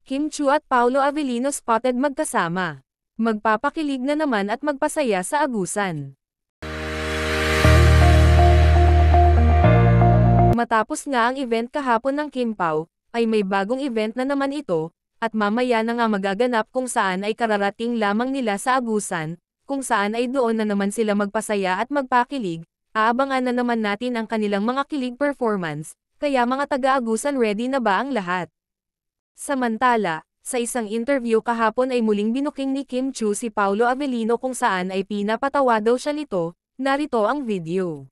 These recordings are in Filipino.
Kim Chiu at Paolo Avellino spotted magkasama. Magpapakilig na naman at magpasaya sa agusan. Matapos nga ang event kahapon ng Kim Pao, ay may bagong event na naman ito, at mamaya na nga magaganap kung saan ay kararating lamang nila sa agusan, kung saan ay doon na naman sila magpasaya at magpakilig. Aabangan na naman natin ang kanilang mga kilig performance, kaya mga taga-agusan ready na ba ang lahat? Samantala, sa isang interview kahapon ay muling binuking ni Kim Chiu si Paolo Avellino kung saan ay pinapatawa daw siya nito. Narito ang video.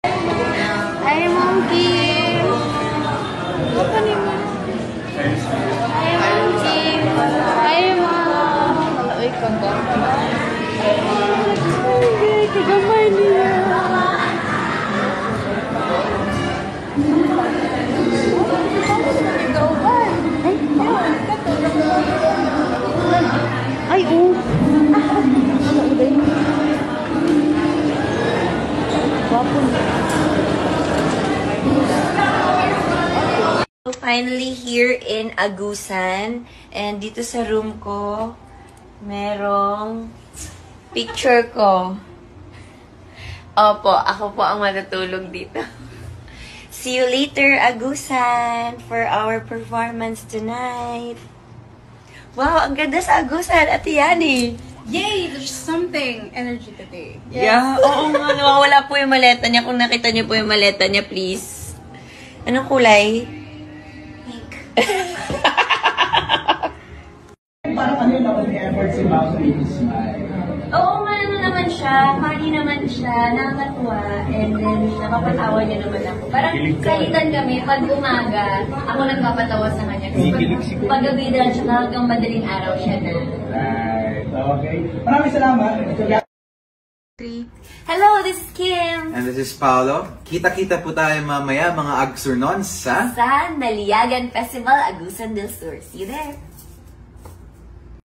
Hi, Monkey! Apa nih, Ma? Hi, Monkey! Hi, Mom! Uy, kagam. Ay, kagamay niya. Ay, oh! Finally here in Agusan, and dito sa room ko merong picture ko. Opo, ako po ang matutulog dito. See you later, Agusan, for our performance tonight. Wow, ang ganda sa Agusan, Ate Yani. Yay! There's something energy today. Yeah, oo nga, nawawala po yung maleta niya. Kung nakita niyo po yung maleta niya, please. Anong kulay? Pink. Parang ano yung naman yung effort si Mao to make you smile? Oo, ano naman siya, funny naman siya, nakakatuwa, and then nakapatawa niya naman ako. Parang kaitan kami, pag umaga, ako nagpapatawa sa kanya. Kasi pag gabi na, tsaka hanggang madaling araw siya na. Right, okay. Maraming salamat. Hello, this is Kim! And this is Paolo. Kita-kita po tayo mamaya mga Agsurnon sa Sa Naliyagan Festival, Agusan del Sur. See you there!